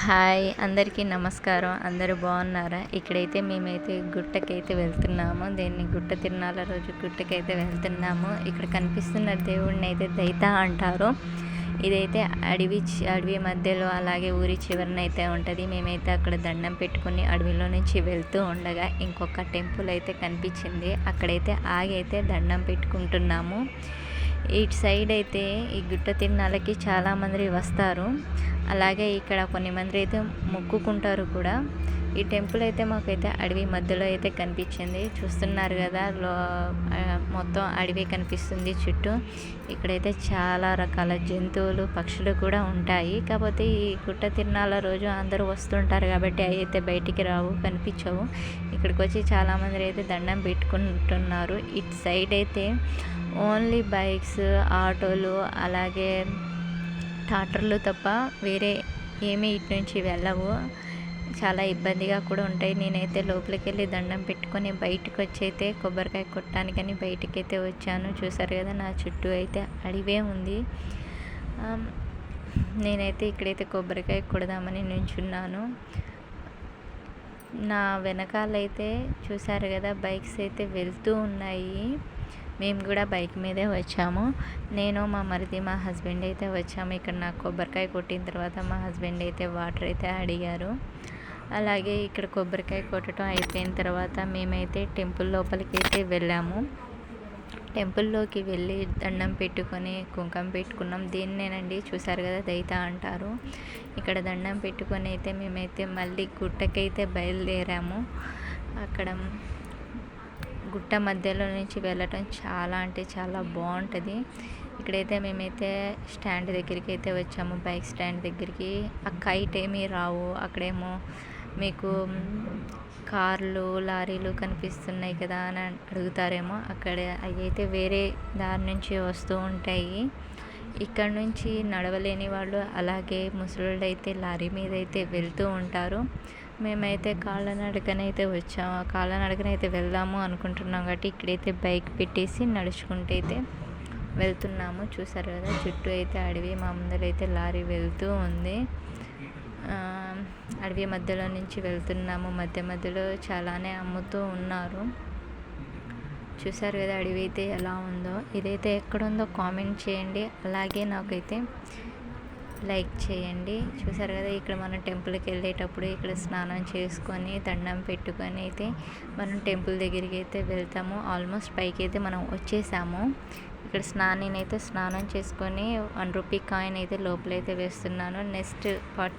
Hi అందరికీ నమస్కారం. అందరూ బాగున్నారా? ఇక్కడైతే మేమైతే గుట్టకైతే వెళ్తున్నాము. దీన్ని గుట్ట తిరునాళ్ళ రోజు గుట్టకైతే వెళ్తున్నాము. ఇక్కడ కనిపిస్తున్న దేవుడిని అయితే దైత అంటారు. ఇదైతే అడవి మధ్యలో అలాగే ఊరి చివరనైతే ఉంటుంది. మేమైతే అక్కడ దండం పెట్టుకుని అడవిలో నుంచి వెళ్తూ ఉండగా ఇంకొక టెంపుల్ అయితే కనిపించింది. అక్కడైతే ఆగి అయితే దండం పెట్టుకుంటున్నాము. ఇటు సైడ్ అయితే ఈ గుట్ట తిరునాళ్ళకి చాలామంది వస్తారు. అలాగే ఇక్కడ కొన్ని మంది అయితే మొక్కుకుంటారు కూడా. ఈ టెంపుల్ అయితే మాకైతే అడవి మధ్యలో అయితే కనిపించింది. చూస్తున్నారు కదా, మొత్తం అడవి కనిపిస్తుంది చుట్టూ. ఇక్కడైతే చాలా రకాల జంతువులు, పక్షులు కూడా ఉంటాయి. కాకపోతే ఈ గుట్ట తిరునాళ్ళ రోజు అందరూ వస్తుంటారు కాబట్టి అవి అయితే బయటికి రావు, కనిపించవు. ఇక్కడికి వచ్చి చాలామంది అయితే దండం పెట్టుకుంటున్నారు. ఇటు సైడ్ అయితే ఓన్లీ బైక్స్, ఆటోలు అలాగే ట్రాక్టర్లు తప్ప వేరే ఏమీ ఇటు నుంచి వెళ్ళవు. చాలా ఇబ్బందిగా కూడా ఉంటాయి. నేనైతే లోపలికి వెళ్ళి దండం పెట్టుకొని బయటకు వచ్చి అయితే కొబ్బరికాయ కొట్టడానికని బయటకైతే వచ్చాను. చూసారు కదా, నా చుట్టూ అయితే అడివే ఉంది. నేనైతే ఇక్కడైతే కొబ్బరికాయ కొడదామని నించున్నాను. నా వెనకాలైతే చూసారు కదా, బైక్స్ అయితే వెళ్తూ ఉన్నాయి. మేము కూడా బైక్ మీదే వచ్చాము. నేను, మా మరిది, మా హస్బెండ్ అయితే వచ్చాము. ఇక్కడ నాకు కొబ్బరికాయ కొట్టిన తర్వాత మా హస్బెండ్ అయితే వాటర్ అయితే అడిగారు. అలాగే ఇక్కడ కొబ్బరికాయ కొట్టడం అయిపోయిన తర్వాత మేమైతే టెంపుల్ లోపలికి అయితే వెళ్ళాము. టెంపుల్లోకి వెళ్ళి దండం పెట్టుకొని కుంకుమ పెట్టుకున్నాం. దీన్నేనండి చూసారు కదా, దైత అంటారు. ఇక్కడ దండం పెట్టుకొని అయితే మేమైతే మళ్ళీ గుట్టకైతే బయలుదేరాము. అక్కడ గుట్ట మధ్యలో నుంచి వెళ్ళటం చాలా అంటే చాలా బాగుంటుంది. ఇక్కడైతే మేమైతే స్టాండ్ దగ్గరికి అయితే వచ్చాము, బైక్ స్టాండ్ దగ్గరికి. ఆ కైట్ ఏమీ రావు. అక్కడేమో మీకు కార్లు, లారీలు కనిపిస్తున్నాయి కదా అని అడుగుతారేమో. అక్కడ అవి అయితే వేరే దారి నుంచి వస్తూ ఉంటాయి. ఇక్కడ నుంచి నడవలేని వాళ్ళు అలాగే ముసలోళ్ళు అయితే లారీ మీద అయితే వెళ్తూ ఉంటారు. మేమైతే కాళ్ళనడకనైతే వచ్చాము. కాళ్ళనడకనైతే వెళ్దాము అనుకుంటున్నాం కాబట్టి ఇక్కడైతే బైక్ పెట్టేసి నడుచుకుంటూ అయితే వెళ్తున్నాము. చూసారు కదా, చుట్టూ అయితే అడవి, మా ముందరైతే లారీ వెళ్తూ ఉంది. అడవి మధ్యలో నుంచి వెళ్తున్నాము. మధ్యలో చాలానే అమ్ముతూ ఉన్నారు. చూసారు కదా అడవి అయితే ఎలా ఉందో. ఇదైతే ఎక్కడుందో కామెంట్ చేయండి. అలాగే నాకైతే లైక్ చేయండి. చూసారు కదా, ఇక్కడ మనం టెంపుల్కి వెళ్ళేటప్పుడు ఇక్కడ స్నానం చేసుకొని దండం పెట్టుకొని అయితే మనం టెంపుల్ దగ్గరికి అయితే వెళ్తాము. ఆల్మోస్ట్ పైకి అయితే మనం వచ్చేసాము. ఇక్కడ నేనైతే స్నానం చేసుకొని 1 రూపీ కాయిన్ అయితే లోపలైతే వేస్తున్నాను. Next part